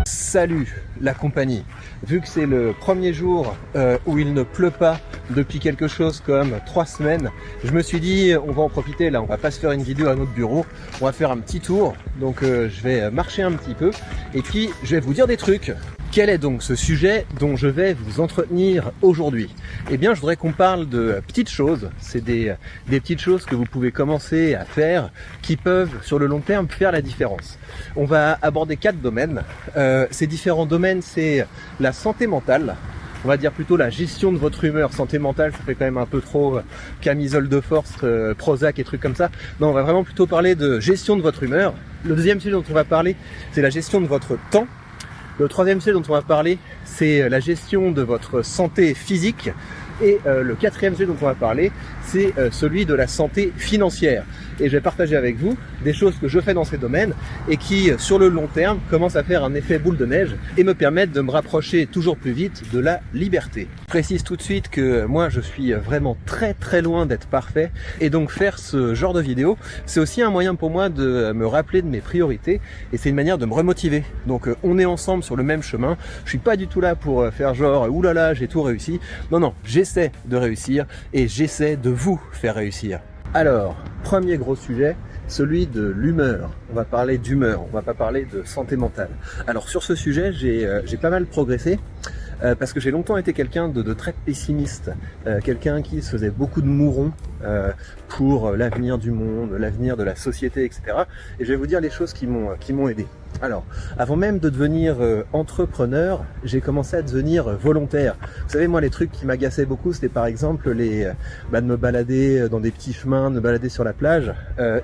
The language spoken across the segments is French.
Salut la compagnie. Vu que c'est le premier jour où il ne pleut pas depuis quelque chose comme 3 semaines, je me suis dit on va en profiter là, on va pas se faire une vidéo à notre bureau, on va faire un petit tour. Donc je vais marcher un petit peu et puis je vais vous dire des trucs. Quel est donc ce sujet dont je vais vous entretenir aujourd'hui? Eh bien, je voudrais qu'on parle de petites choses. C'est des petites choses que vous pouvez commencer à faire qui peuvent, sur le long terme, faire la différence. On va aborder 4 domaines. Ces différents domaines, c'est la santé mentale. On va dire plutôt la gestion de votre humeur. Santé mentale, ça fait quand même un peu trop camisole de force, Prozac et trucs comme ça. Non, on va vraiment plutôt parler de gestion de votre humeur. Le deuxième sujet dont on va parler, c'est la gestion de votre temps. Le troisième sujet dont on va parler, c'est la gestion de votre santé physique. Et le quatrième sujet dont on va parler, c'est celui de la santé financière. Et je vais partager avec vous des choses que je fais dans ces domaines et qui, sur le long terme, commencent à faire un effet boule de neige et me permettent de me rapprocher toujours plus vite de la liberté. Je précise tout de suite que moi, je suis vraiment très loin d'être parfait. Et donc faire ce genre de vidéo, c'est aussi un moyen pour moi de me rappeler de mes priorités et c'est une manière de me remotiver. Donc on est ensemble sur le même chemin. Je suis pas du tout là pour faire genre « oulala, j'ai tout réussi ». Non, j'essaie de réussir et j'essaie de vous faire réussir. Alors, premier gros sujet, celui de l'humeur. On va parler d'humeur, on va pas parler de santé mentale. Alors sur ce sujet, j'ai pas mal progressé. Parce que j'ai longtemps été quelqu'un de très pessimiste, quelqu'un qui se faisait beaucoup de mourons pour l'avenir du monde, l'avenir de la société, etc. Et je vais vous dire les choses qui m'ont aidé. Alors, avant même de devenir entrepreneur, j'ai commencé à devenir volontaire. Vous savez, moi, les trucs qui m'agaçaient beaucoup, c'était par exemple de me balader dans des petits chemins, de me balader sur la plage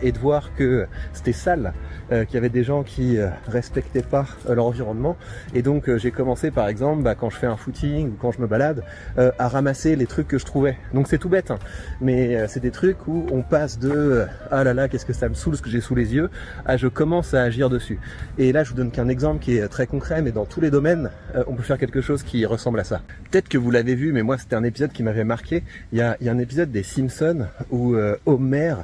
et de voir que c'était sale, qu'il y avait des gens qui respectaient pas leur environnement. Et donc, j'ai commencé, par exemple, quand je fais un footing ou quand je me balade, à ramasser les trucs que je trouvais. Donc, c'est tout bête, hein, mais c'est des trucs où on passe de « ah là là, qu'est-ce que ça me saoule ce que j'ai sous les yeux » à « je commence à agir dessus ». Et là, je vous donne qu'un exemple qui est très concret, mais dans tous les domaines, on peut faire quelque chose qui ressemble à ça. Peut-être que vous l'avez vu, mais moi, c'était un épisode qui m'avait marqué. Il y a un épisode des Simpsons où Homer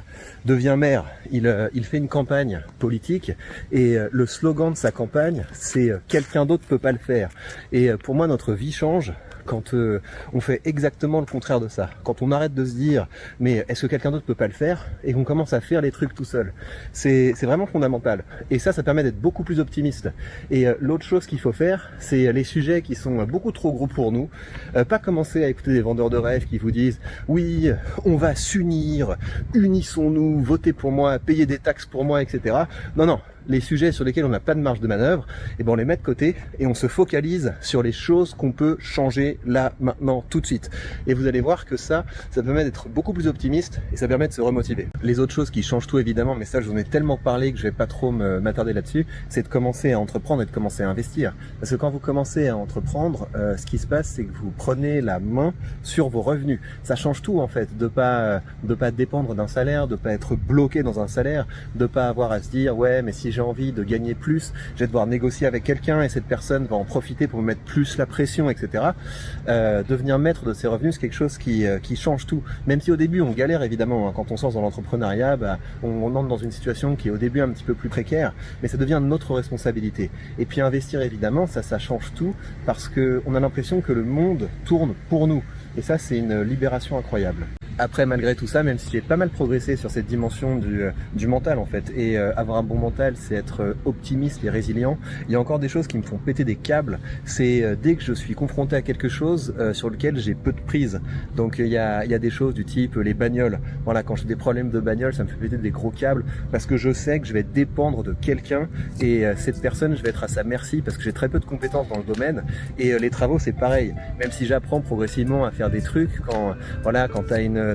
devient maire. Il fait une campagne politique et le slogan de sa campagne, c'est « quelqu'un d'autre peut pas le faire ». Et pour moi, notre vie change quand on fait exactement le contraire de ça. Quand on arrête de se dire « mais est-ce que quelqu'un d'autre peut pas le faire ?» et qu'on commence à faire les trucs tout seul. C'est vraiment fondamental. Et ça permet d'être beaucoup plus optimiste. Et l'autre chose qu'il faut faire, c'est les sujets qui sont beaucoup trop gros pour nous. Pas commencer à écouter des vendeurs de rêves qui vous disent « oui, on va s'unir, unissons-nous, votez pour moi, payez des taxes pour moi, etc. » Non. Les sujets sur lesquels on n'a pas de marge de manœuvre, on les met de côté et on se focalise sur les choses qu'on peut changer là, maintenant, tout de suite. Et vous allez voir que ça permet d'être beaucoup plus optimiste et ça permet de se remotiver. Les autres choses qui changent tout évidemment, mais ça je vous en ai tellement parlé que je vais pas trop m'attarder là-dessus, c'est de commencer à entreprendre et de commencer à investir. Parce que quand vous commencez à entreprendre, ce qui se passe, c'est que vous prenez la main sur vos revenus. Ça change tout en fait, de pas dépendre d'un salaire, de pas être bloqué dans un salaire, de pas avoir à se dire ouais mais si j'ai envie de gagner plus, je vais devoir négocier avec quelqu'un et cette personne va en profiter pour me mettre plus la pression, etc. Devenir maître de ses revenus, c'est quelque chose qui change tout. Même si au début on galère évidemment, hein, quand on se lance dans l'entrepreneuriat, on entre dans une situation qui est au début un petit peu plus précaire, mais ça devient notre responsabilité. Et puis investir évidemment, ça change tout parce que on a l'impression que le monde tourne pour nous. Et ça, c'est une libération incroyable. Après, malgré tout ça, même si j'ai pas mal progressé sur cette dimension du mental en fait, et avoir un bon mental, c'est être optimiste et résilient, il y a encore des choses qui me font péter des câbles. C'est dès que je suis confronté à quelque chose sur lequel j'ai peu de prise. Donc il y a des choses du type les bagnoles. Voilà, quand j'ai des problèmes de bagnole, ça me fait péter des gros câbles parce que je sais que je vais dépendre de quelqu'un et cette personne, je vais être à sa merci parce que j'ai très peu de compétences dans le domaine. Et les travaux, c'est pareil. Même si j'apprends progressivement à faire des trucs, quand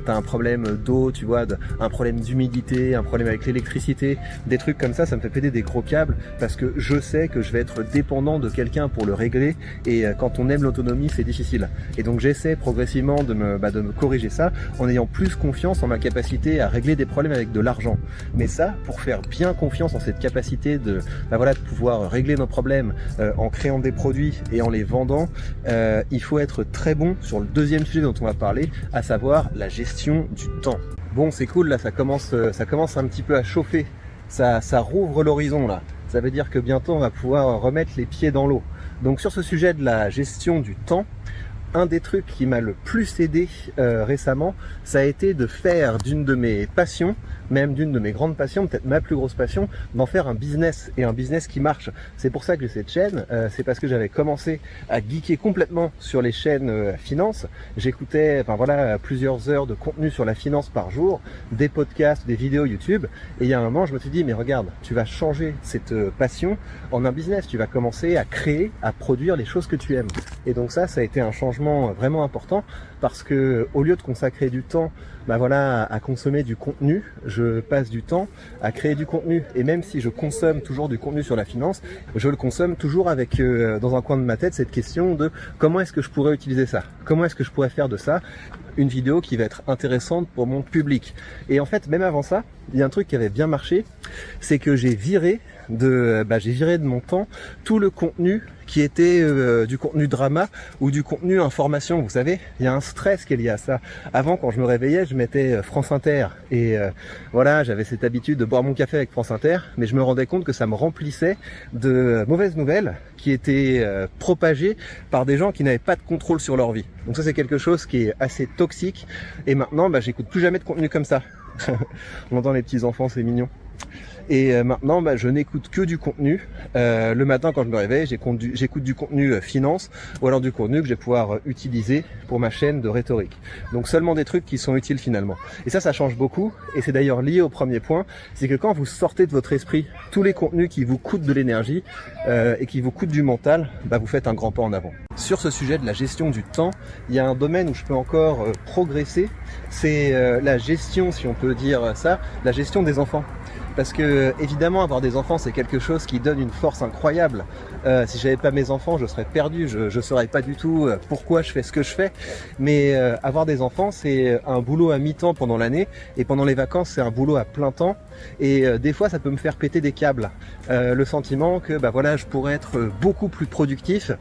t'as un problème d'eau, tu vois, un problème d'humidité, un problème avec l'électricité, des trucs comme ça me fait péter des gros câbles parce que je sais que je vais être dépendant de quelqu'un pour le régler et quand on aime l'autonomie, c'est difficile. Et donc j'essaie progressivement de me corriger ça en ayant plus confiance en ma capacité à régler des problèmes avec de l'argent. Mais ça, pour faire bien confiance en cette capacité de pouvoir régler nos problèmes en créant des produits et en les vendant, il faut être très bon sur le deuxième sujet dont on va parler, à savoir la gestion du temps. Bon, c'est cool, là ça commence un petit peu à chauffer, ça rouvre l'horizon là. ça veut dire que bientôt on va pouvoir remettre les pieds dans l'eau. Donc sur ce sujet de la gestion du temps, un des trucs qui m'a le plus aidé récemment, ça a été de faire d'une de mes passions, même d'une de mes grandes passions, peut-être ma plus grosse passion, d'en faire un business, et un business qui marche. C'est pour ça que j'ai cette chaîne, c'est parce que j'avais commencé à geeker complètement sur les chaînes finance. J'écoutais plusieurs heures de contenu sur la finance par jour, des podcasts, des vidéos YouTube, et il y a un moment je me suis dit, mais regarde, tu vas changer cette passion en un business, tu vas commencer à créer, à produire les choses que tu aimes. Et donc ça a été un changement vraiment important, parce que au lieu de consacrer du temps à consommer du contenu, je passe du temps à créer du contenu. Et même si je consomme toujours du contenu sur la finance, je le consomme toujours avec dans un coin de ma tête cette question de comment est-ce que je pourrais utiliser ça, comment est-ce que je pourrais faire de ça une vidéo qui va être intéressante pour mon public. Et en fait, même avant ça, il y a un truc qui avait bien marché, c'est que j'ai viré de mon temps tout le contenu qui était du contenu drama ou du contenu information. Vous savez, il y a un stress qui est lié à ça. Avant, quand je me réveillais, je mettais France Inter et j'avais cette habitude de boire mon café avec France Inter, mais je me rendais compte que ça me remplissait de mauvaises nouvelles qui étaient propagées par des gens qui n'avaient pas de contrôle sur leur vie. Donc ça, c'est quelque chose qui est assez toxique, et maintenant j'écoute plus jamais de contenu comme ça. On entend les petits enfants, c'est mignon. Et maintenant, je n'écoute que du contenu. Le matin, quand je me réveille, j'écoute du contenu finance, ou alors du contenu que je vais pouvoir utiliser pour ma chaîne de rhétorique. Donc seulement des trucs qui sont utiles finalement. Et ça change beaucoup. Et c'est d'ailleurs lié au premier point, c'est que quand vous sortez de votre esprit tous les contenus qui vous coûtent de l'énergie et qui vous coûtent du mental, vous faites un grand pas en avant. Sur ce sujet de la gestion du temps, il y a un domaine où je peux encore progresser. C'est la gestion, si on peut dire ça, la gestion des enfants. Parce que évidemment, avoir des enfants, c'est quelque chose qui donne une force incroyable. Si j'avais pas mes enfants, je serais perdu, je saurais pas du tout pourquoi je fais ce que je fais. Mais avoir des enfants, c'est un boulot à mi-temps pendant l'année, et pendant les vacances, c'est un boulot à plein temps. Et des fois, ça peut me faire péter des câbles. Le sentiment que je pourrais être beaucoup plus productif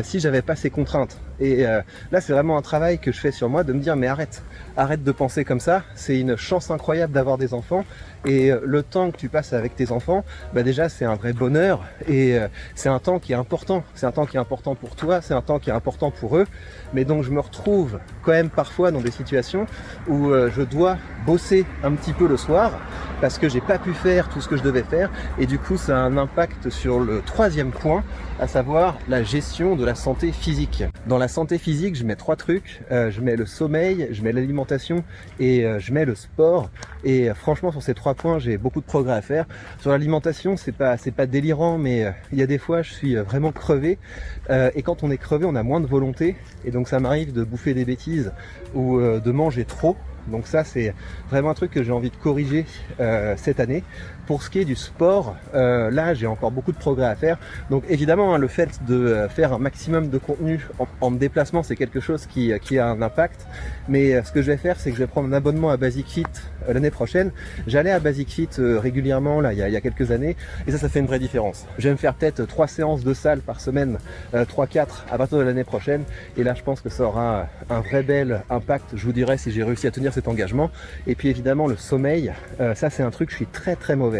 si j'avais pas ces contraintes. Et là, c'est vraiment un travail que je fais sur moi, de me dire mais arrête de penser comme ça. C'est une chance incroyable d'avoir des enfants, et le temps que tu passes avec tes enfants, déjà c'est un vrai bonheur, et c'est un temps qui est important. C'est un temps qui est important pour toi, c'est un temps qui est important pour eux. Mais donc je me retrouve quand même parfois dans des situations où je dois bosser un petit peu le soir parce que j'ai pas pu faire tout ce que je devais faire, et du coup ça a un impact sur le troisième point, à savoir la gestion de la santé physique. Dans la santé physique, je mets 3 trucs, je mets le sommeil, je mets l'alimentation et je mets le sport. Et franchement, sur ces 3 points, j'ai beaucoup de progrès à faire. Sur l'alimentation, c'est pas délirant, mais il y a des fois, je suis vraiment crevé. Et quand on est crevé, on a moins de volonté, et donc ça m'arrive de bouffer des bêtises ou de manger trop. Donc ça, c'est vraiment un truc que j'ai envie de corriger cette année. Pour ce qui est du sport, là j'ai encore beaucoup de progrès à faire. Donc évidemment, le fait de faire un maximum de contenu en déplacement, c'est quelque chose qui a un impact. Mais ce que je vais faire, c'est que je vais prendre un abonnement à Basic Fit l'année prochaine. J'allais à Basic Fit régulièrement là il y a quelques années, et ça fait une vraie différence. Je vais me faire peut-être 3 séances de salle par semaine, 3-4 à partir de l'année prochaine, et là je pense que ça aura un vrai bel impact. Je vous dirai si j'ai réussi à tenir cet engagement. Et puis évidemment le sommeil, ça c'est un truc, je suis très mauvais.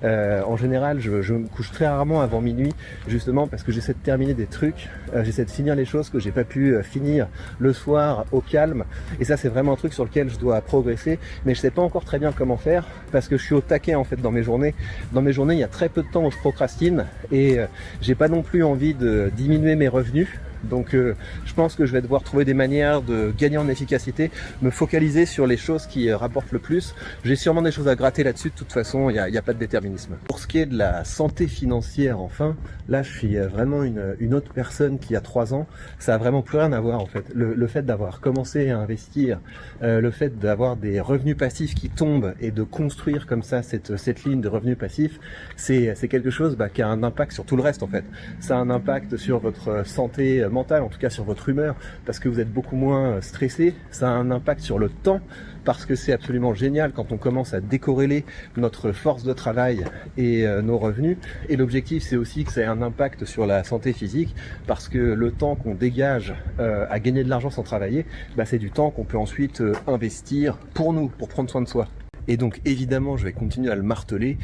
En général, je me couche très rarement avant minuit, justement parce que j'essaie de terminer des trucs, j'essaie de finir les choses que j'ai pas pu finir le soir au calme. Et ça, c'est vraiment un truc sur lequel je dois progresser, mais je sais pas encore très bien comment faire, parce que je suis au taquet en fait dans mes journées. Dans mes journées, il y a très peu de temps où je procrastine, et j'ai pas non plus envie de diminuer mes revenus. Donc je pense que je vais devoir trouver des manières de gagner en efficacité, me focaliser sur les choses qui rapportent le plus. J'ai sûrement des choses à gratter là-dessus, de toute façon, il n'y a pas de déterminisme. Pour ce qui est de la santé financière, enfin, là je suis vraiment une autre personne qu'il y a 3 ans. Ça a vraiment plus rien à voir en fait. Le fait d'avoir commencé à investir, le fait d'avoir des revenus passifs qui tombent et de construire comme ça cette ligne de revenus passifs, c'est quelque chose qui a un impact sur tout le reste en fait. Ça a un impact sur votre santé mentale, en tout cas sur votre humeur, parce que vous êtes beaucoup moins stressé. Ça a un impact sur le temps, parce que c'est absolument génial quand on commence à décorréler notre force de travail et nos revenus. Et l'objectif, c'est aussi que ça ait un impact sur la santé physique, parce que le temps qu'on dégage à gagner de l'argent sans travailler, c'est du temps qu'on peut ensuite investir pour nous, pour prendre soin de soi. Et donc évidemment, je vais continuer à le marteler.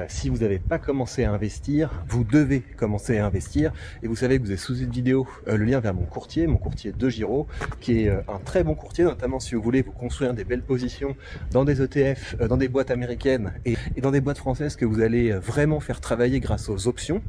Si vous n'avez pas commencé à investir, vous devez commencer à investir. Et vous savez que vous avez sous cette vidéo le lien vers mon courtier DeGiraud, qui est un très bon courtier, notamment si vous voulez vous construire des belles positions dans des ETF, dans des boîtes américaines et dans des boîtes françaises que vous allez vraiment faire travailler grâce aux options.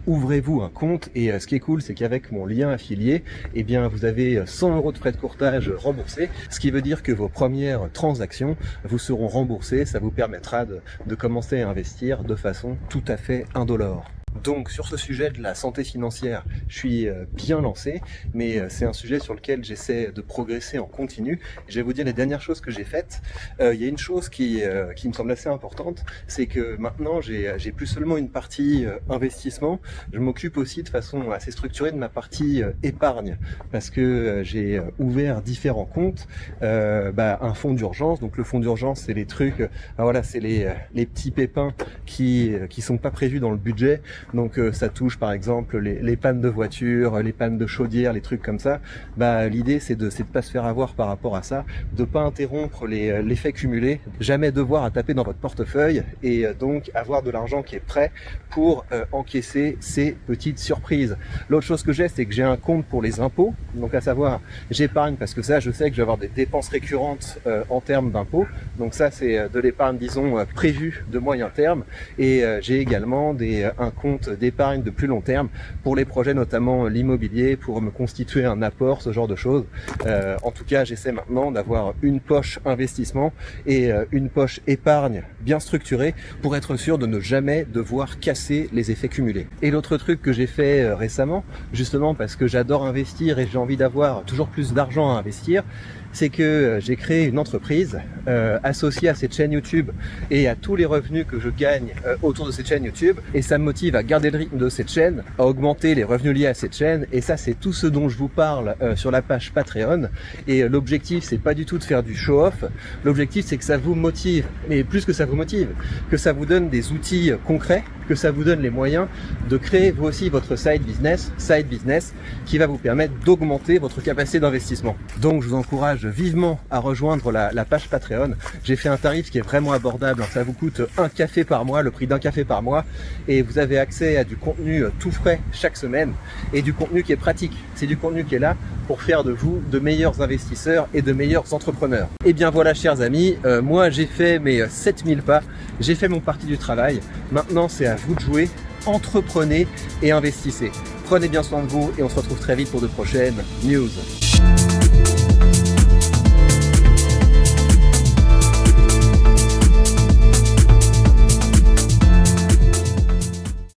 Ouvrez-vous un compte et ce qui est cool, c'est qu'avec mon lien affilié, eh bien, vous avez 100 € de frais de courtage remboursés, ce qui veut dire que vos premières transactions vous seront remboursées. Ça vous permettra de commencer à investir de façon tout à fait indolore. Donc sur ce sujet de la santé financière, je suis bien lancé, mais c'est un sujet sur lequel j'essaie de progresser en continu. Je vais vous dire les dernières choses que j'ai faites. Il y a une chose qui me semble assez importante, c'est que maintenant j'ai plus seulement une partie investissement, je m'occupe aussi de façon assez structurée de ma partie épargne, parce que j'ai ouvert différents comptes, un fonds d'urgence. Donc le fonds d'urgence, c'est les trucs, voilà, c'est les petits pépins qui sont pas prévus dans le budget. Donc ça touche par exemple les pannes de voiture, les pannes de chaudière, les trucs comme ça. L'idée c'est de pas se faire avoir par rapport à ça, de pas interrompre l'effet cumulé, jamais devoir à taper dans votre portefeuille et donc avoir de l'argent qui est prêt pour encaisser ces petites surprises. L'autre chose que j'ai, c'est que j'ai un compte pour les impôts, donc à savoir j'épargne parce que ça je sais que je vais avoir des dépenses récurrentes en termes d'impôts, donc ça c'est de l'épargne disons prévue de moyen terme, et j'ai également un compte d'épargne de plus long terme pour les projets, notamment l'immobilier, pour me constituer un apport, ce genre de choses. En tout cas, j'essaie maintenant d'avoir une poche investissement et une poche épargne bien structurée pour être sûr de ne jamais devoir casser les effets cumulés. Et l'autre truc que j'ai fait récemment, justement parce que j'adore investir et j'ai envie d'avoir toujours plus d'argent à investir, c'est que j'ai créé une entreprise associée à cette chaîne YouTube et à tous les revenus que je gagne autour de cette chaîne YouTube, et ça me motive à garder le rythme de cette chaîne, à augmenter les revenus liés à cette chaîne, et ça c'est tout ce dont je vous parle sur la page Patreon. Et l'objectif c'est pas du tout de faire du show-off, l'objectif c'est que ça vous motive, mais plus que ça vous motive, que ça vous donne des outils concrets, que ça vous donne les moyens de créer vous aussi votre side business qui va vous permettre d'augmenter votre capacité d'investissement. Donc je vous encourage vivement à rejoindre la page Patreon. J'ai fait un tarif qui est vraiment abordable, ça vous coûte un café par mois, le prix d'un café par mois, et vous avez accès à du contenu tout frais chaque semaine et du contenu qui est pratique. C'est du contenu qui est là pour faire de vous de meilleurs investisseurs et de meilleurs entrepreneurs. Et bien voilà chers amis, moi j'ai fait mes 7000 pas, j'ai fait mon parti du travail, maintenant c'est à vous de jouer, entreprenez et investissez. Prenez bien soin de vous et on se retrouve très vite pour de prochaines news.